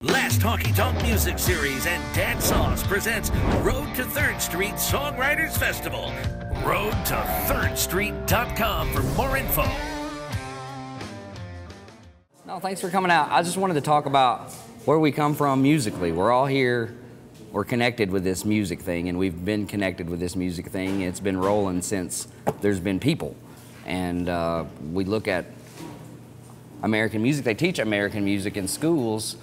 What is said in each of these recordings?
Last Honky Tonk Music Series and Dan Sauce presents Road to 3rd Street Songwriters Festival. Road to 3rdstreet.com for more info. No, thanks for coming out. I just wanted to talk about where we come from musically. We're all here. We're connected with this music thing, and we've been connected with this music thing. It's been rolling since there's been people. And we look at American music. They teach American music in schools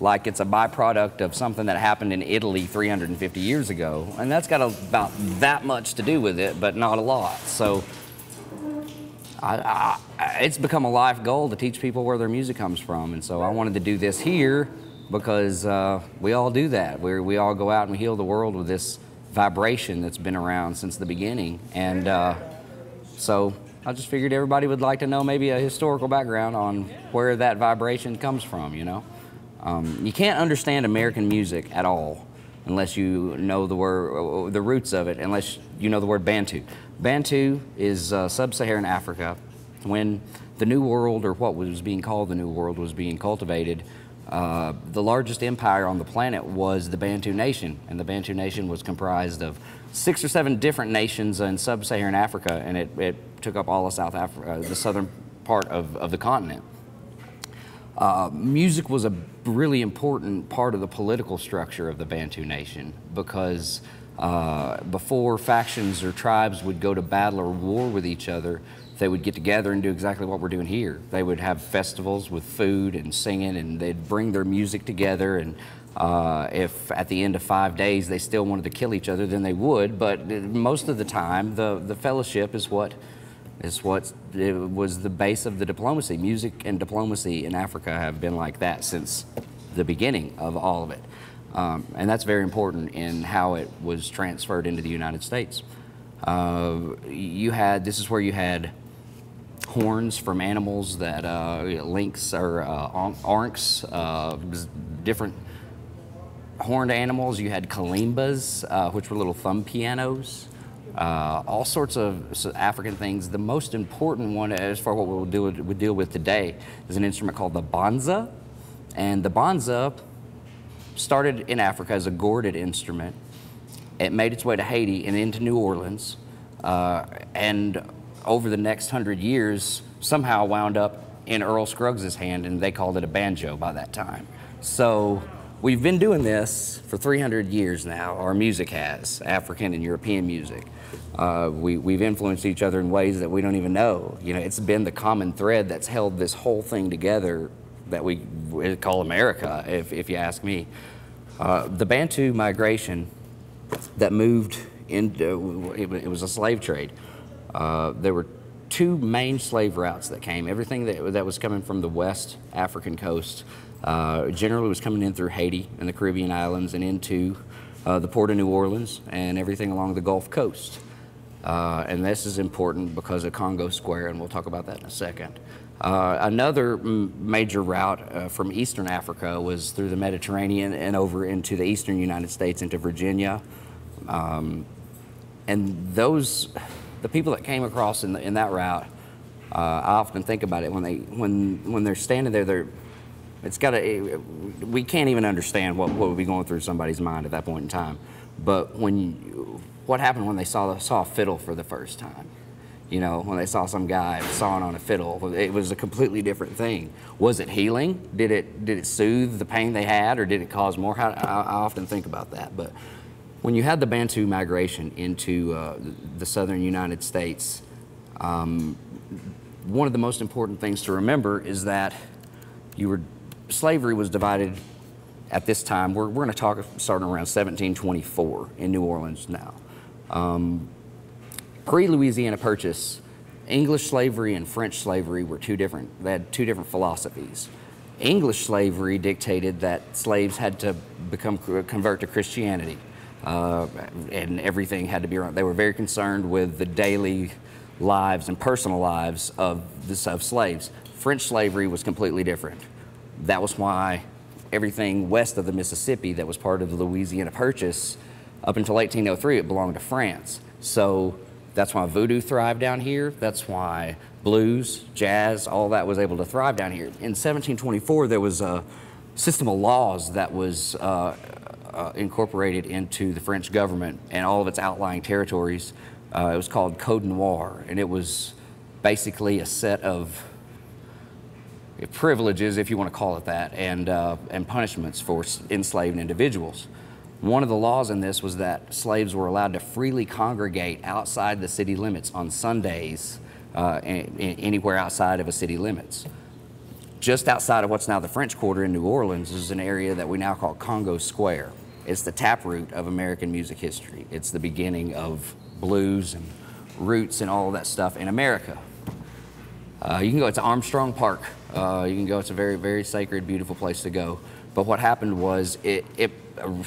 like it's a byproduct of something that happened in Italy 350 years ago. And that's got about that much to do with it, but not a lot. So it's become a life goal to teach people where their music comes from. And so I wanted to do this here because we all do that. We all go out and we heal the world with this vibration that's been around since the beginning. And so I just figured everybody would like to know maybe a historical background on where that vibration comes from, you know? You can't understand American music at all unless you know the roots of it, unless you know the word Bantu. Bantu is sub-Saharan Africa. When the New World, or what was being called the New World, was being cultivated, the largest empire on the planet was the Bantu Nation, and the Bantu Nation was comprised of 6 or 7 different nations in sub-Saharan Africa, and it took up all of South Africa, the southern part of the continent. Music was a really important part of the political structure of the Bantu Nation because before factions or tribes would go to battle or war with each other, they would get together and do exactly what we're doing here. They would have festivals with food and singing, and they'd bring their music together, and if at the end of 5 days they still wanted to kill each other, then they would, but most of the time the fellowship is what it was the base of the diplomacy. Music and diplomacy in Africa have been like that since the beginning of all of it. And that's very important in how it was transferred into the United States. This is where you had horns from animals that, lynx or oryx, different horned animals. You had kalimbas, which were little thumb pianos. All sorts of African things. The most important one, as far as what we'll deal with today, is an instrument called the banza. And the banza started in Africa as a gourded instrument. It made its way to Haiti and into New Orleans. And over the next 100 years, somehow wound up in Earl Scruggs' hand, and they called it a banjo by that time. So we've been doing this for 300 years now. Our music has, African and European music. We've influenced each other in ways that we don't even know. You know, it's been the common thread that's held this whole thing together that we call America, if you ask me. The Bantu migration that moved into, it was a slave trade. There were 2 main slave routes that came. Everything that was coming from the West African coast generally was coming in through Haiti and the Caribbean islands and into the port of New Orleans and everything along the Gulf Coast. And this is important because of Congo Square, and we'll talk about that in a second. Another major route from Eastern Africa was through the Mediterranean and over into the Eastern United States, into Virginia. And the people that came across in that route, I often think about it when they're standing there. We can't even understand what would be going through somebody's mind at that point in time. But what happened when they saw a fiddle for the first time? You know, when they saw some guy sawing on a fiddle, it was a completely different thing. Was it healing? Did it soothe the pain they had, or did it cause more? I often think about that. But when you had the Bantu migration into the southern United States, one of the most important things to remember is that slavery was divided at this time. We're going to talk starting around 1724 in New Orleans now. Pre-Louisiana Purchase, English slavery and French slavery were they had 2 different philosophies. English slavery dictated that slaves had to convert to Christianity, and everything had to be around. They were very concerned with the daily lives and personal lives of slaves. French slavery was completely different. That was why everything west of the Mississippi that was part of the Louisiana Purchase, up until 1803, it belonged to France. So that's why voodoo thrived down here. That's why blues, jazz, all that was able to thrive down here. In 1724, there was system of laws that was incorporated into the French government and all of its outlying territories. It was called Code Noir, and it was basically a set of privileges, if you want to call it that, and punishments for enslaved individuals. One of the laws in this was that slaves were allowed to freely congregate outside the city limits on Sundays, anywhere outside of a city limits. Just outside of what's now the French Quarter in New Orleans is an area that we now call Congo Square. It's the taproot of American music history. It's the beginning of blues and roots and all of that stuff in America. You can go, it's Armstrong Park. You can go, it's a very, very sacred, beautiful place to go. But what happened was,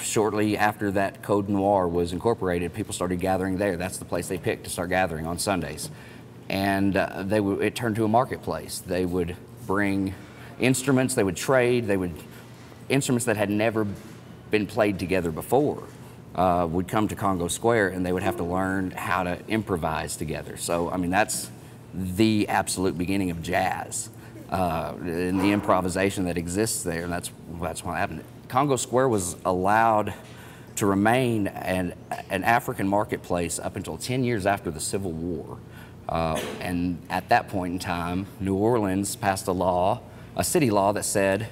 shortly after that Code Noir was incorporated, people started gathering there. That's the place they picked to start gathering on Sundays. And it turned to a marketplace. They would bring instruments, they would trade, instruments that had never been played together before would come to Congo Square, and they would have to learn how to improvise together. So, I mean, that's the absolute beginning of jazz and the improvisation that exists there, and that's what happened. Congo Square was allowed to remain an African marketplace up until 10 years after the Civil War. And at that point in time, New Orleans passed a city law that said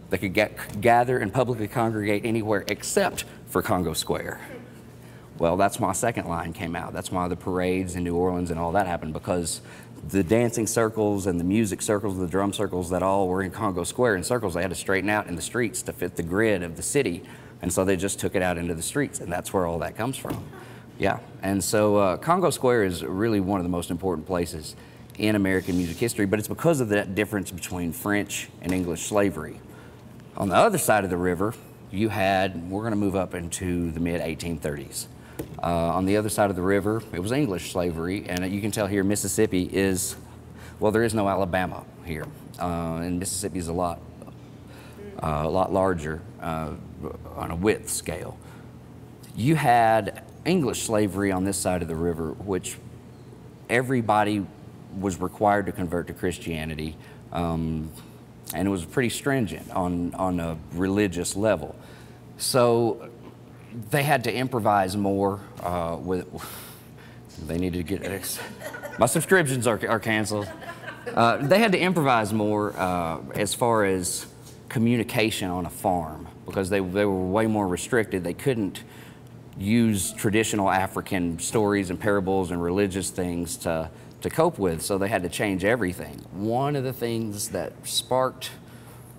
they could gather and publicly congregate anywhere except for Congo Square. Well, that's why second line came out. That's why the parades in New Orleans and all that happened, because the dancing circles and the music circles, the drum circles that all were in Congo Square in circles, they had to straighten out in the streets to fit the grid of the city. And so they just took it out into the streets, and that's where all that comes from. Yeah, and so Congo Square is really one of the most important places in American music history, but it's because of that difference between French and English slavery. On the other side of the river, we're going to move up into the mid-1830s. On the other side of the river, it was English slavery, and you can tell here Mississippi well, there is no Alabama here, and Mississippi is a lot larger on a width scale. You had English slavery on this side of the river, which everybody was required to convert to Christianity, and it was pretty stringent on a religious level. So they had to improvise more they needed to get, my subscriptions are canceled. They had to improvise more as far as communication on a farm, because they were way more restricted. They couldn't use traditional African stories and parables and religious things to cope with, so they had to change everything. One of the things that sparked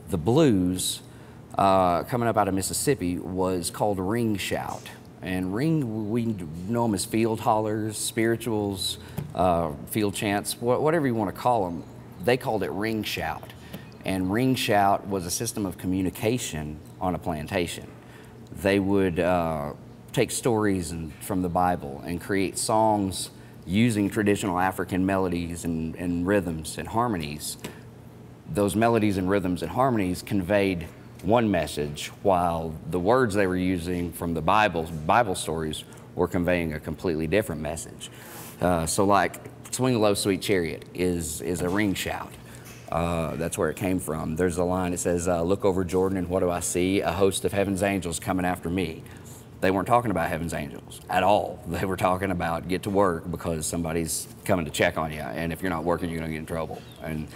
the blues coming up out of Mississippi was called ring shout. And we know them as field hollers, spirituals, field chants, whatever you want to call them. They called it ring shout. And ring shout was a system of communication on a plantation. They would take stories from the Bible and create songs using traditional African melodies and rhythms and harmonies. Those melodies and rhythms and harmonies conveyed one message, while the words they were using from the Bible stories were conveying a completely different message. So like Swing Low Sweet Chariot is a ring shout. That's where it came from. There's a line that says, look over Jordan and what do I see? A host of heaven's angels coming after me. They weren't talking about heaven's angels at all. They were talking about get to work because somebody's coming to check on you, and if you're not working, you're gonna get in trouble. And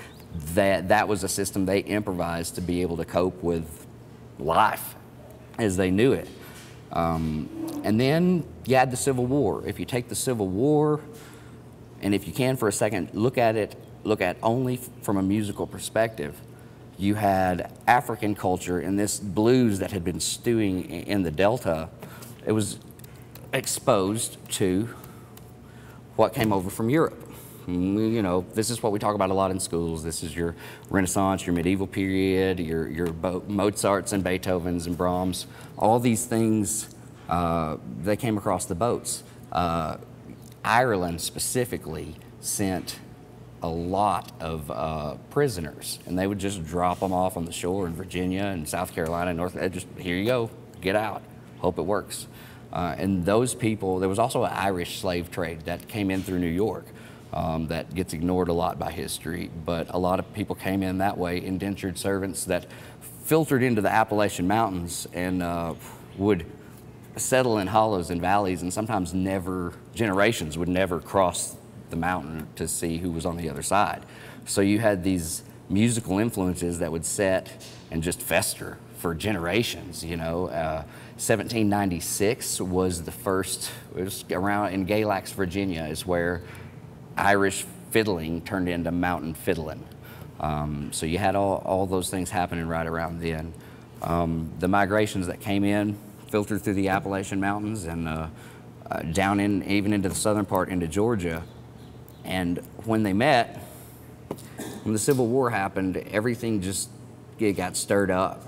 that was a system they improvised to be able to cope with life as they knew it. And then you had the Civil War. If you take the Civil War, and if you can for a second, look at only from a musical perspective, you had African culture and this blues that had been stewing in the Delta. It was exposed to what came over from Europe. You know, this is what we talk about a lot in schools. This is your Renaissance, your medieval period, your Mozarts and Beethovens and Brahms. All these things, they came across the boats. Ireland specifically sent a lot of prisoners, and they would just drop them off on the shore in Virginia and South Carolina, just here you go, get out, hope it works. And those people, there was also an Irish slave trade that came in through New York that gets ignored a lot by history, but a lot of people came in that way, indentured servants that filtered into the Appalachian Mountains and would settle in hollows and valleys, and sometimes generations would never cross the mountain to see who was on the other side. So you had these musical influences that would set and just fester for generations, 1796 was the first, it was around in Galax, Virginia, is where Irish fiddling turned into mountain fiddling. So you had all those things happening right around then. The migrations that came in filtered through the Appalachian Mountains and down even into the southern part into Georgia. And when they met, when the Civil War happened, everything it got stirred up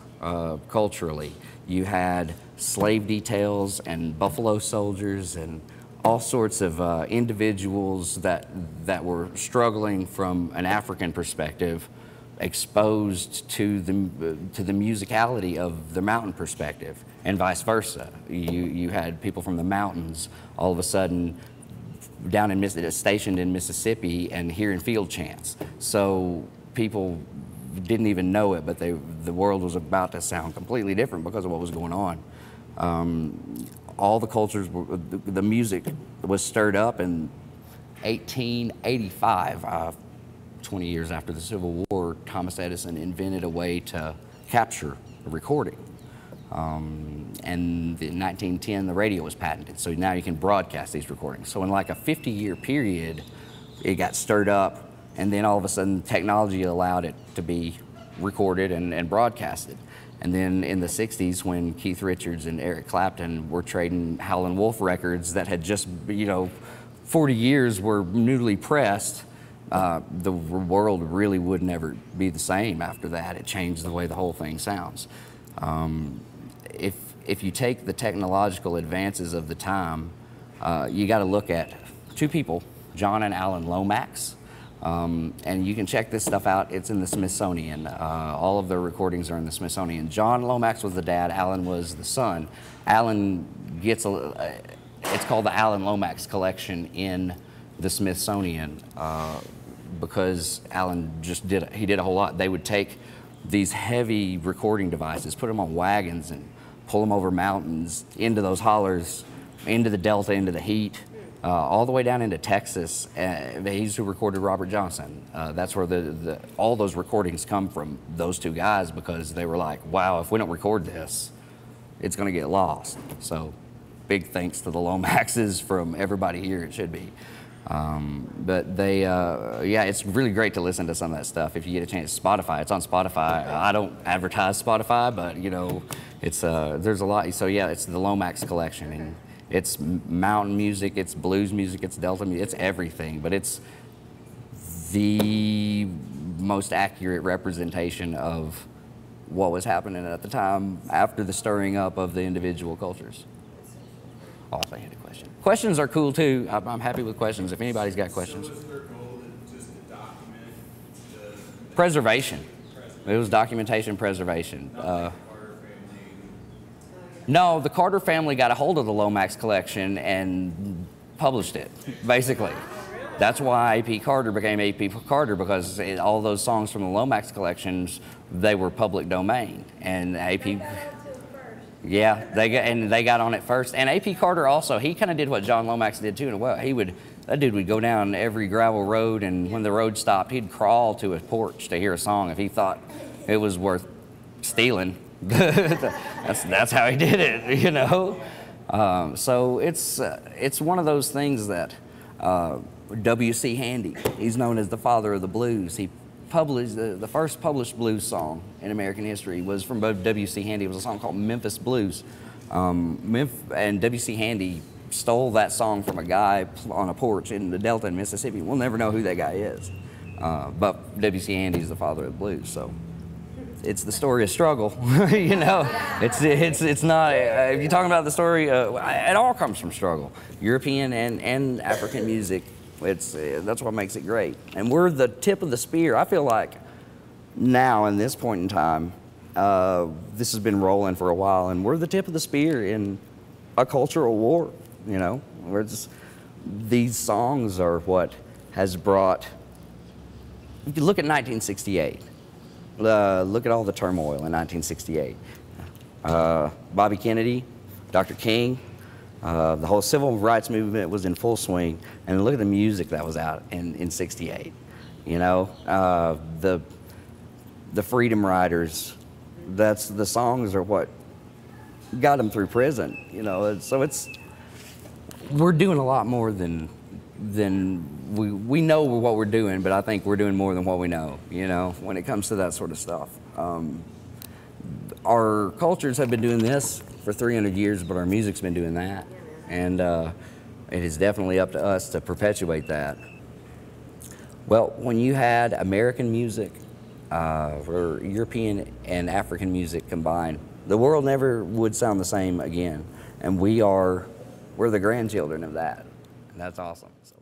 culturally. You had slave details and buffalo soldiers and all sorts of individuals that were struggling from an African perspective, exposed to the musicality of the mountain perspective, and vice versa. You had people from the mountains all of a sudden stationed in Mississippi and hearing field chants. So people didn't even know it, but the world was about to sound completely different because of what was going on. All the cultures, the music was stirred up in 1885. 20 years after the Civil War, Thomas Edison invented a way to capture a recording. And in 1910, the radio was patented, so now you can broadcast these recordings. So in like a 50-year period, it got stirred up, and then all of a sudden, technology allowed it to be recorded and broadcasted. And then in the 60s, when Keith Richards and Eric Clapton were trading Howlin' Wolf records that had just, 40 years were newly pressed, the world really would never be the same after that. It changed the way the whole thing sounds. If you take the technological advances of the time, you got to look at two people, John and Alan Lomax. And you can check this stuff out. It's in the Smithsonian. All of their recordings are in the Smithsonian. John Lomax was the dad. Alan was the son. Alan gets it's called the Alan Lomax Collection in the Smithsonian because Alan he did a whole lot. They would take these heavy recording devices, put them on wagons, and pull them over mountains, into those hollers, into the Delta, into the heat. All the way down into Texas. He's who recorded Robert Johnson. That's where all those recordings come from, those two guys, because they were like, wow, if we don't record this, it's going to get lost. So big thanks to the Lomaxes from everybody here, it should be. But it's really great to listen to some of that stuff. If you get a chance, Spotify, it's on Spotify. I don't advertise Spotify, but it's there's a lot. So yeah, it's the Lomax Collection. And it's mountain music, it's blues music, it's Delta music, it's everything, but it's the most accurate representation of what was happening at the time after the stirring up of the individual cultures. Oh, they had a question. Questions are cool too. I'm happy with questions. If anybody's got questions. So was their goal just to document the preservation. It was documentation preservation. No, the Carter family got a hold of the Lomax collection and published it, basically. That's why A.P. Carter became A.P. Carter, because all those songs from the Lomax collections, they were public domain. And A.P. Yeah, they got on it first. And A.P. Carter also, he kind of did what John Lomax did too. That dude would go down every gravel road, and when the road stopped, he'd crawl to a porch to hear a song if he thought it was worth stealing. That's how he did it, So it's one of those things that W.C. Handy, he's known as the father of the blues. He published the first published blues song in American history was from W.C. Handy. It was a song called Memphis Blues, and W.C. Handy stole that song from a guy on a porch in the Delta in Mississippi. We'll never know who that guy is, but W.C. Handy is the father of the blues. So. It's the story of struggle, It's not. If you're talking about the story, it all comes from struggle. European and African music. That's what makes it great. And we're the tip of the spear. I feel like now, in this point in time, this has been rolling for a while, and we're the tip of the spear in a cultural war. These songs are what has brought. If you look at 1968. look at all the turmoil in 1968. Bobby Kennedy, Dr. King, the whole civil rights movement was in full swing, and look at the music that was out in '68. You know, the Freedom Riders. That's the songs are what got them through prison. You know, so we're doing a lot more than we know what we're doing, but I think we're doing more than what we know. You know, when it comes to that sort of stuff. Our cultures have been doing this for 300 years, but our music's been doing that. And it is definitely up to us to perpetuate that. Well, when you had American music or European and African music combined, the world never would sound the same again. And we're the grandchildren of that. And that's awesome. So.